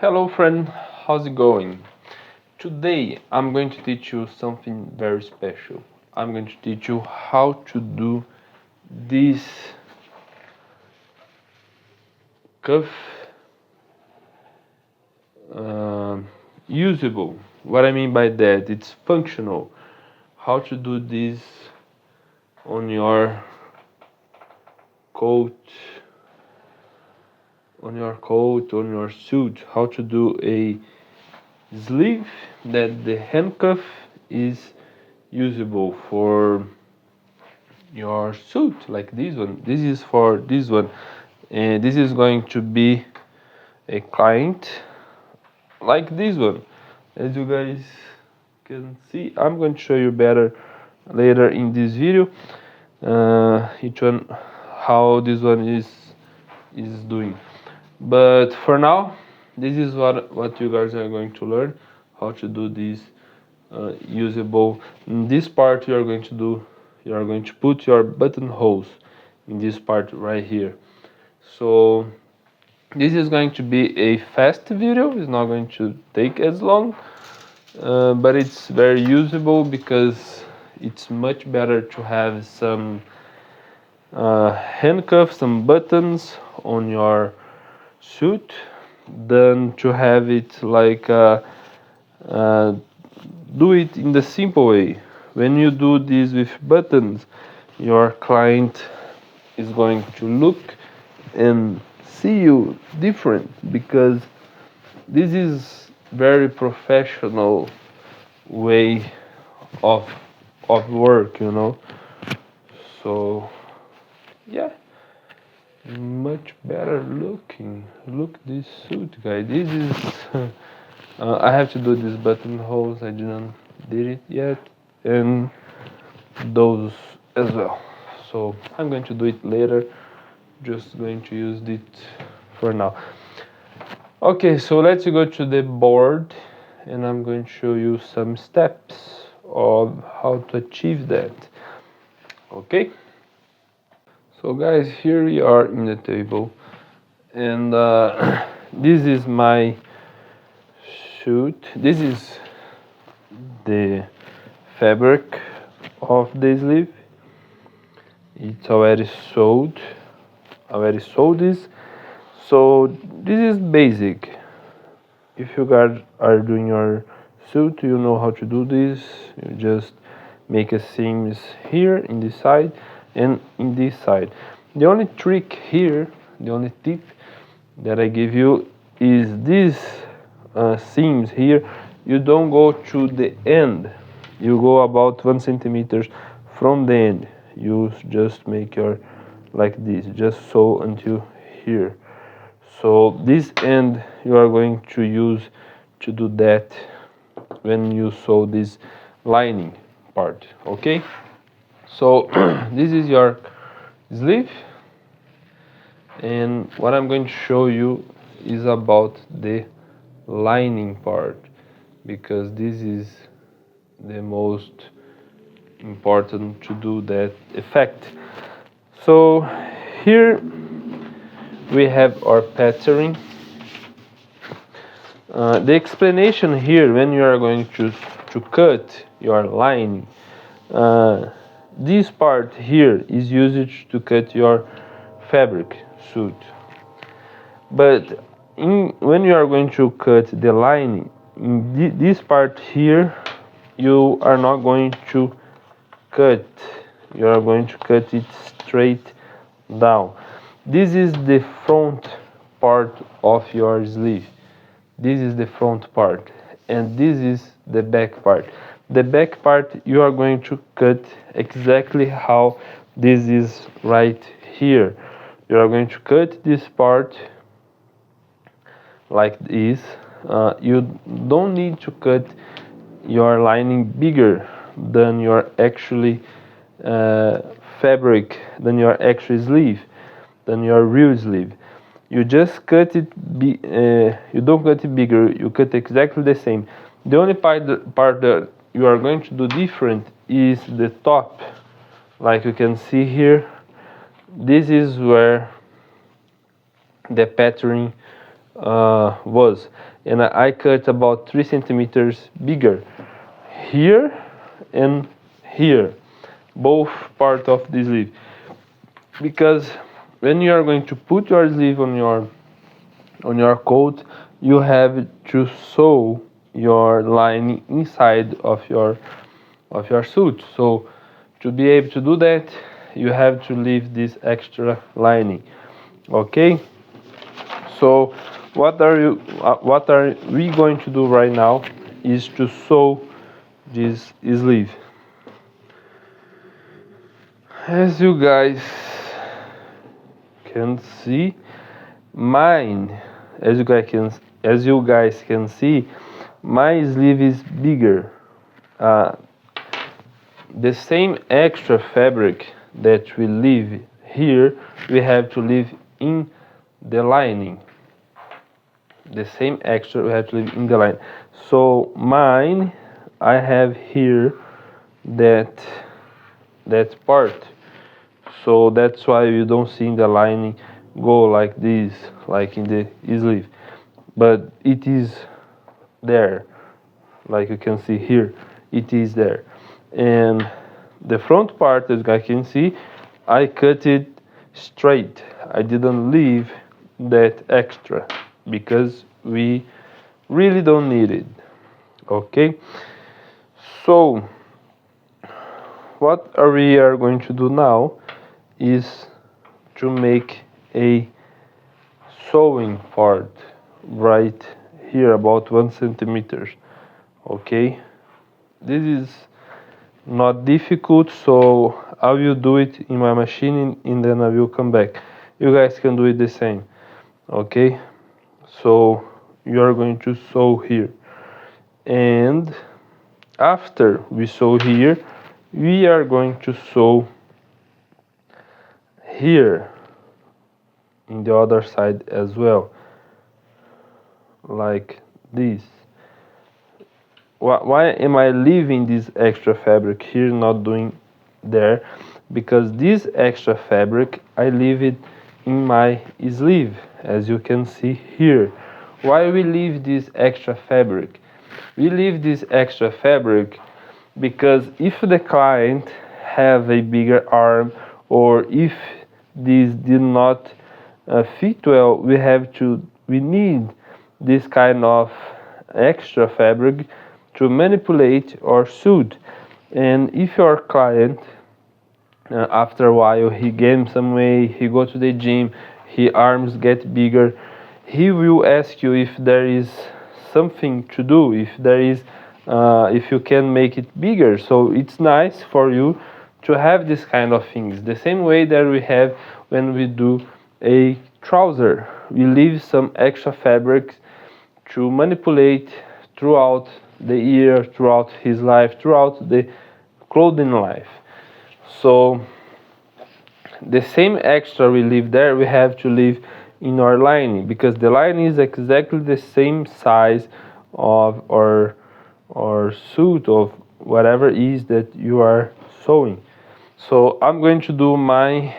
Hello friend, how's it going? Today I'm going to teach you something very special. I'm going to teach you how to do this cuff usable. What I mean by that, it's functional. How to do this on your coat, on your suit. How to do a sleeve that the handcuff is usable for your suit, like this one. This is for this one, and this is going to be a client like this one. As you guys can see, I'm going to show you better later in this video each one how this one is doing. But for now, this is what you guys are going to learn, how to do this usable. In this part you are going to put your buttonholes in this part right here. So this is going to be a fast video, it's not going to take as long, but it's very usable because it's much better to have some handcuffs, some buttons on your suit than to have it like do it in the simple way. When you do this with buttons, your client is going to look and see you different, because this is very professional way of work, you know. So yeah, much better looking. Look this suit, guys. This is I have to do these buttonholes. I didn't did it yet, and those as well. So I'm going to do it later. Just going to use it for now. Okay, so let's go to the board, and I'm going to show you some steps of how to achieve that. Okay. So guys, here we are in the table, and this is my suit. This is the fabric of the sleeve. It's already sewed. This. So this is basic. If you guys are doing your suit, you know how to do this. You just make a seams here in this side and in this side. The only trick here, the only tip that I give you is these seams here. You don't go to the end. You go about 1 centimeter from the end. You just make your like this, just sew until here. So this end you are going to use to do that when you sew this lining part. Okay, so this is your sleeve, and what I'm going to show you is about the lining part, because this is the most important to do that effect. So here we have our pattern. The explanation here, when you are going to cut your line, this part here is used to cut your fabric suit. But when you are going to cut the line, this part here, you are not going to cut. You are going to cut it straight down. This is the front part of your sleeve. This is the front part, and this is the back part. The back part you are going to cut exactly how this is right here. You are going to cut this part like this. You don't need to cut your lining bigger than your actually fabric, than your actual sleeve, than your real sleeve. You just cut it. You don't cut it bigger. You cut exactly the same. The only part that you are going to do different is the top. Like you can see here, this is where the pattern was, and I cut about 3 centimeters bigger here and here, both part of the sleeve, because when you are going to put your sleeve on your coat, you have to sew your lining inside of your suit. So to be able to do that, you have to leave this extra lining. Okay, so what are we going to do right now is to sew this sleeve. As you guys can see, mine, as you guys can see, my sleeve is bigger. The same extra fabric that we leave here, we have to leave in the lining. The same extra we have to leave in the line. So mine, I have here that part. So that's why you don't see the lining go like this, like in the sleeve. But it is there, like you can see here, it is there. And the front part, as you can see, I cut it straight. I didn't leave that extra because we really don't need it. Okay, so what we are going to do now is to make a sewing part right here, about 1 centimeter. Okay, this is not difficult, so I will do it in my machine and then I will come back. You guys can do it the same. Okay, so you are going to sew here, and after we sew here, we are going to sew here in the other side as well, like this. Why am I leaving this extra fabric here, not doing there? Because this extra fabric, I leave it in my sleeve, as you can see here. Why we leave this extra fabric? We leave this extra fabric because if the client have a bigger arm, or if this did not fit well, we need this kind of extra fabric to manipulate our suit. And if your client, after a while, he gains some weight, he go to the gym, his arms get bigger, he will ask you if there is something to do, if you can make it bigger. So it's nice for you to have this kind of things. The same way that we have when we do a trouser, we leave some extra fabric to manipulate throughout the year, throughout his life, throughout the clothing life. So the same extra we leave there, we have to leave in our lining, because the lining is exactly the same size of our suit, of whatever it is that you are sewing. So I'm going to do my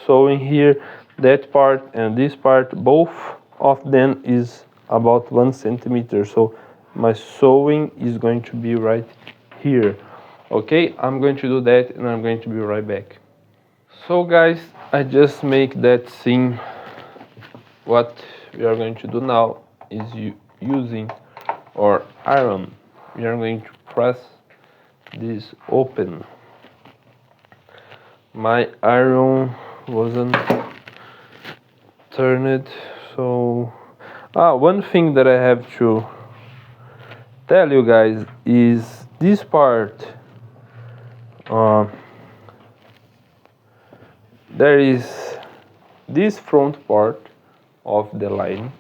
sewing here, that part and this part, both of them is about 1 centimeter. So my sewing is going to be right here. Okay, I'm going to do that and I'm going to be right back. So guys, I just make that seam. What we are going to do now is using our iron. We are going to press this open. My iron wasn't turned, so one thing that I have to tell you guys is this part. There is this front part of the lining.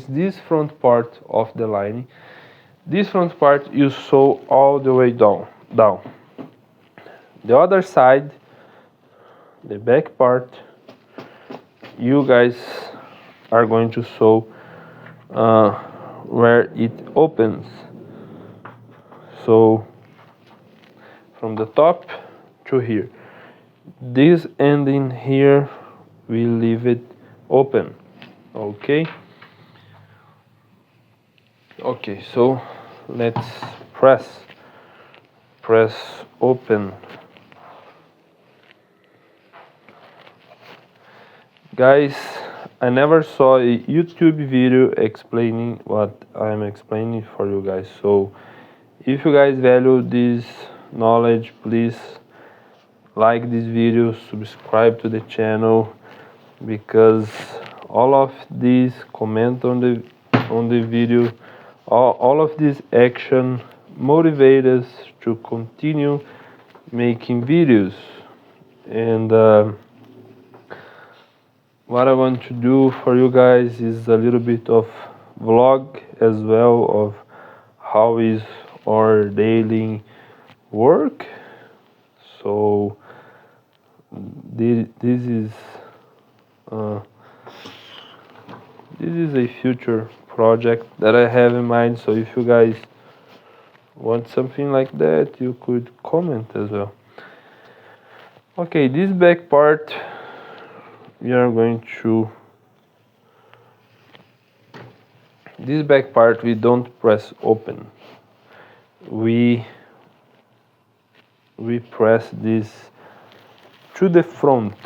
This front part of the lining. This front part you sew all the way down. The other side, the back part, you guys are going to sew where it opens. So from the top to here, this ending here, we leave it open. Okay, Okay, so let's press open. Guys, I never saw a YouTube video explaining what I'm explaining for you guys. So if you guys value this knowledge, please like this video, subscribe to the channel, because all of these comment on the video, all of this action motivate us to continue making videos. And what I want to do for you guys is a little bit of vlog as well of how is our daily work. So this is uh, this is a future project that I have in mind. So if you guys want something like that, you could comment as well. Okay, this back part we are going to this back part we don't press open. We press this to the front.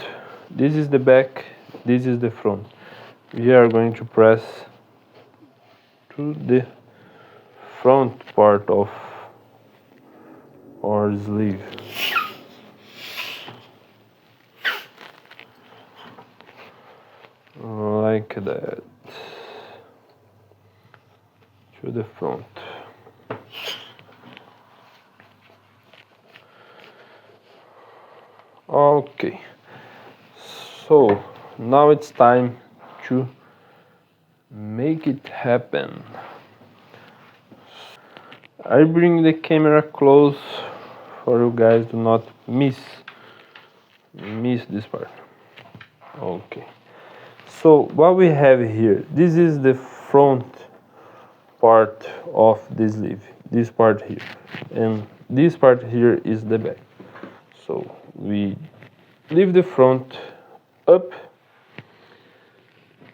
This is the back, this is the front. We are going to press to the front part of our sleeve. Like that. To the front. Okay. So now it's time to make it happen. I bring the camera close for you guys to not miss this part. Okay. So what we have here, this is the front part of the sleeve, this part here, and this part here is the back. So we leave the front up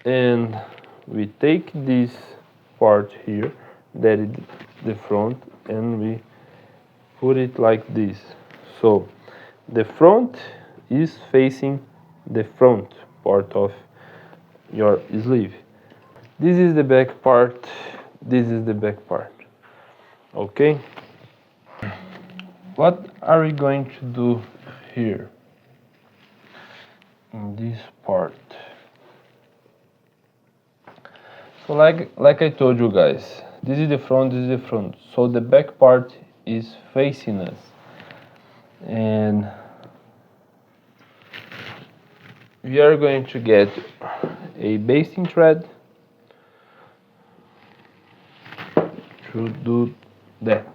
and we take this part here that is the front and we put it like this. So the front is facing the front part of your sleeve. This is the back part, this is the back part. Okay? What are we going to do here in this part? So like I told you guys, this is the front, this is the front. So the back part is facing us. And we are going to get a basting thread to do that.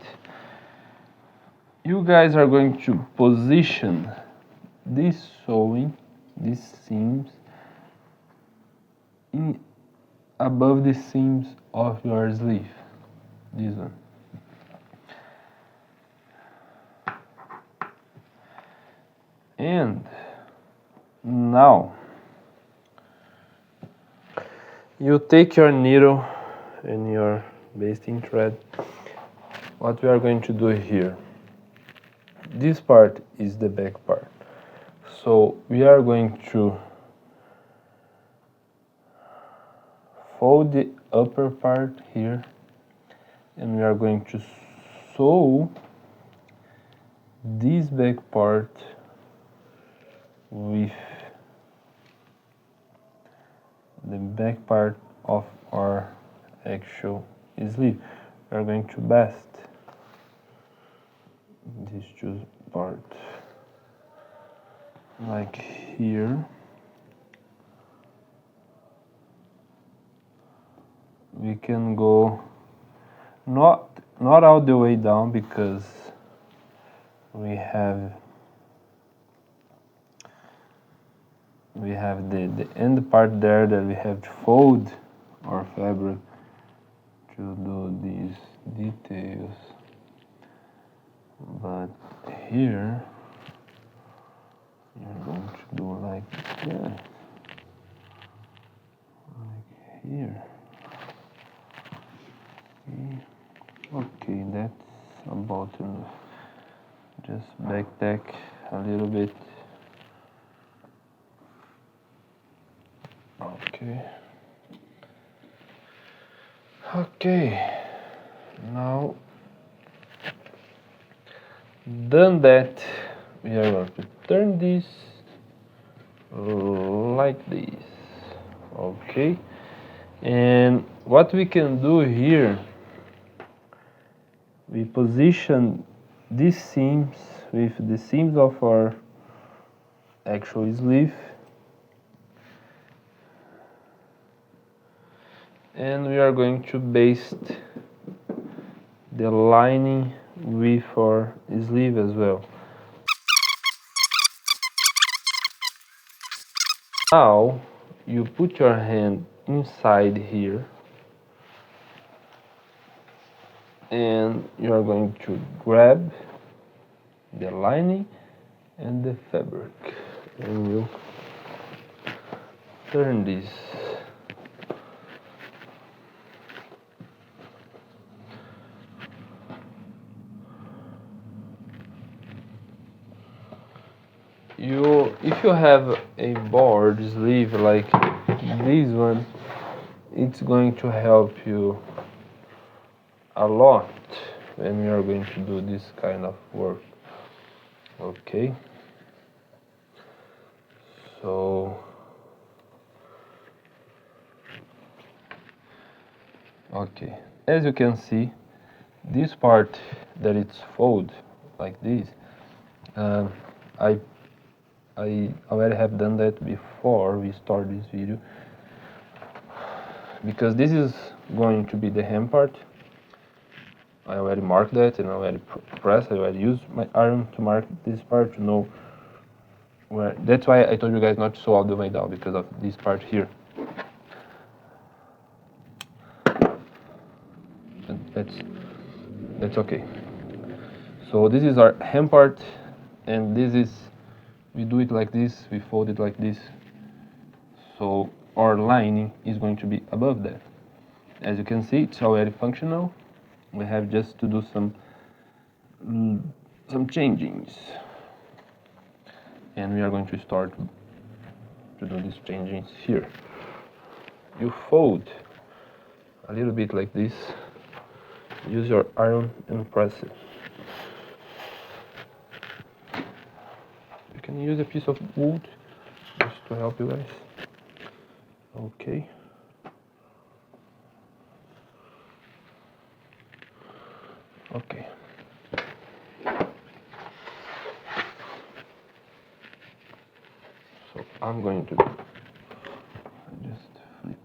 You guys are going to position this sewing, these seams, in above the seams of your sleeve. This one. And now you take your needle and your basting thread. What we are going to do here, this part is the back part. So we are going to fold the upper part here and we are going to sew this back part with the back part of our actual sleeve. We are going to bast these two parts like here. We can go not all the way down because we have the end part there that we have to fold our fabric to do these details, but here you're going to do like that, like here, Okay, that's about enough. Just backtack a little bit. Okay, now done that, we are going to turn this like this. Okay, and what we can do here, we position these seams with the seams of our actual sleeve, and we are going to baste the lining with our sleeve as well. Now you put your hand inside here and you are going to grab the lining and the fabric and we'll turn this. If you have a board sleeve like this one, it's going to help you a lot when you are going to do this kind of work. Okay, so okay, as you can see, this part that it's fold like this, I already have done that before we start this video, because this is going to be the hem part. I already marked that and I already pressed. I already used my arm to mark this part to know where. That's why I told you guys not to sew all the way down, because of this part here. That's okay. So this is our hem part, and this is, we do it like this, we fold it like this, so our lining is going to be above that. As you can see, it's already functional. We have just to do some changings, and we are going to start to do these changings here. You fold a little bit like this, use your iron and press it. You can use a piece of wood just to help you guys. Okay. Okay. So I'm going to just flip.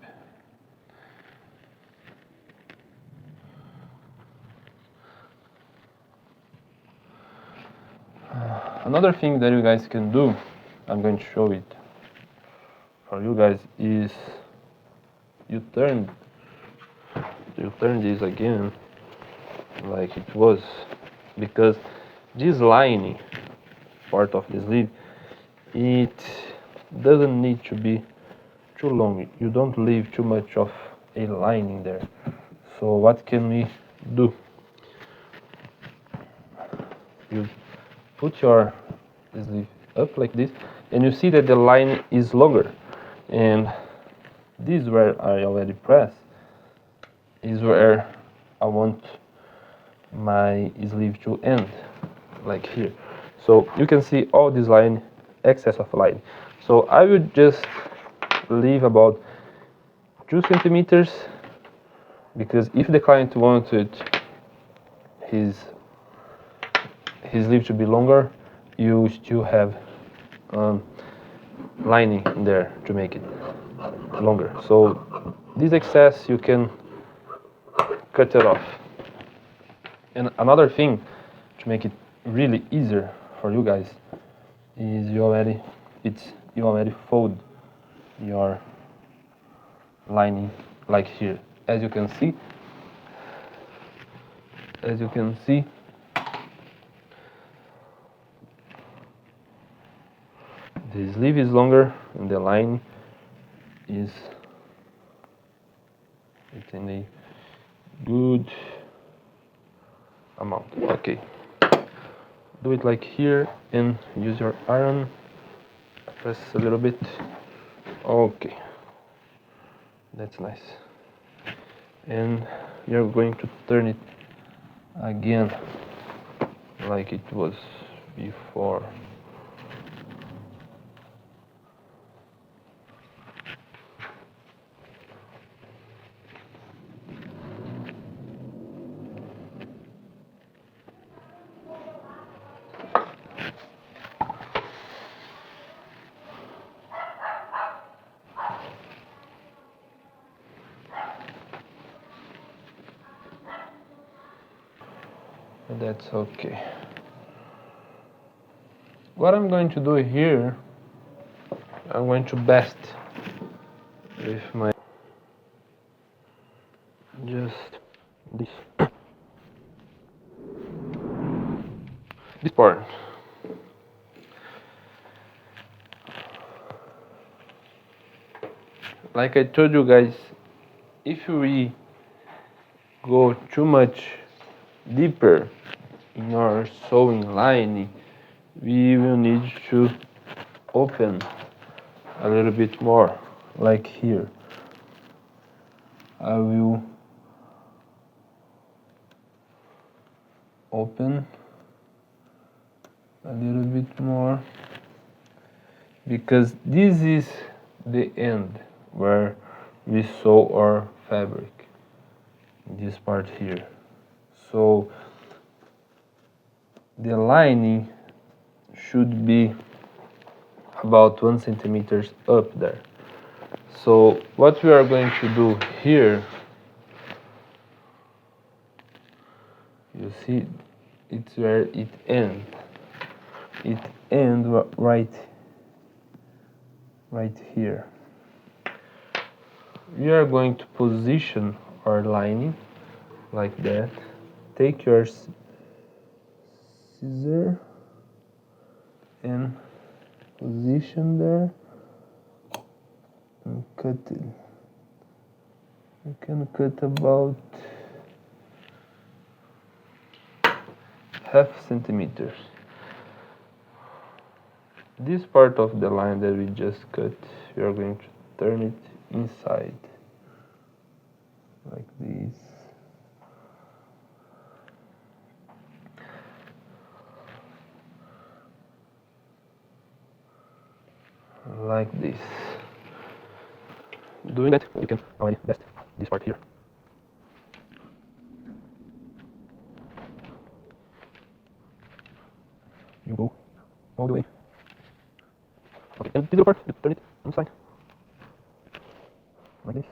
Another thing that you guys can do, I'm going to show it for you guys, is you turn this again like it was, because this lining part of the sleeve, it doesn't need to be too long. You don't leave too much of a lining there. So what can we do? You put your sleeve up like this, and you see that the line is longer, and this where I already pressed is where I want my sleeve to end, like here. So you can see all this line, excess of line. So I would just leave about 2 centimeters, because if the client wanted his sleeve to be longer, you still have lining in there to make it longer. So this excess you can cut it off. And another thing to make it really easier for you guys is you already fold your lining like here. As you can see, the sleeve is longer and the line is, it's in a good amount. Okay, do it like here and use your iron. Press a little bit. Okay, that's nice. And you're going to turn it again like it was before. That's okay. What I'm going to do here, I'm going to best with my just this this part. Like I told you guys, if we go too much deeper in our sewing line, we will need to open a little bit more, like here. I will open a little bit more because this is the end where we sew our fabric, this part here. So the lining should be about 1 centimeters up there. So what we are going to do here, you see, it's where it ends. It ends right here. We are going to position our lining like that. Take your scissor and position there and cut it. You can cut about half centimeters. This part of the line that we just cut, we are going to turn it inside like this. Like this. Doing that, you can already best this part here. You go all the way. Okay, and this part, you turn it on the side. Like this.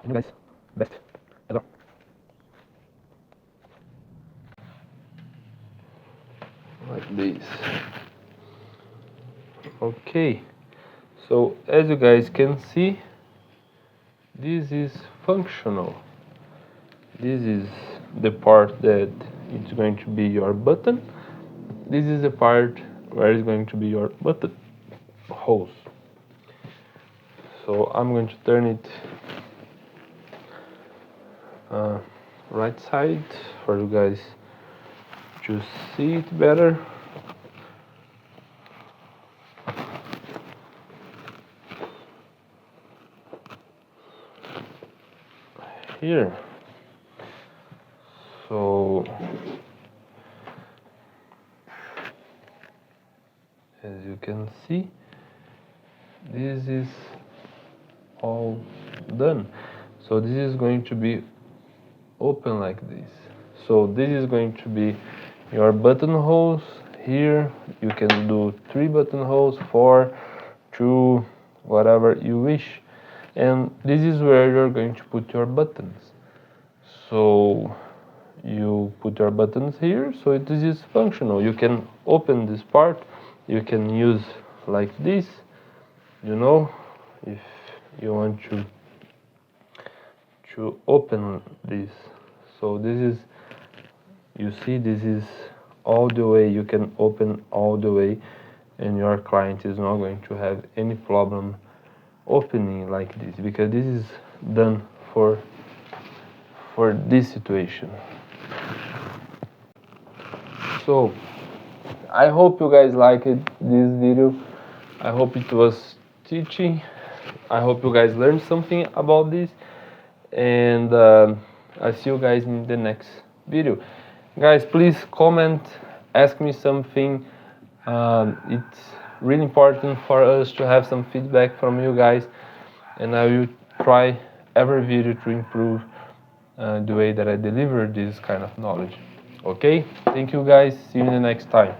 And you guys, best ever. Like this. Okay, so as you guys can see, this is functional. This is the part that it's going to be your button. This is the part where it's going to be your button holes. So I'm going to turn it right side for you guys to see it better. Here. So as you can see, this is all done. So this is going to be open like this. So this is going to be your buttonholes. Here you can do 3 buttonholes, 4, 2, whatever you wish. And this is where you're going to put your buttons. So you put your buttons here, so this is functional. You can open this part, you can use like this, you know, if you want to open this. So this is, you see, this is all the way, you can open all the way, and your client is not going to have any problem opening like this, because this is done for this situation. So I hope you guys liked this video. I hope it was teaching. I hope you guys learned something about this, and I'll see you guys in the next video. Guys, please comment, ask me something. It's really important for us to have some feedback from you guys, and I will try every video to improve the way that I deliver this kind of knowledge. Okay, thank you guys, see you in the next time.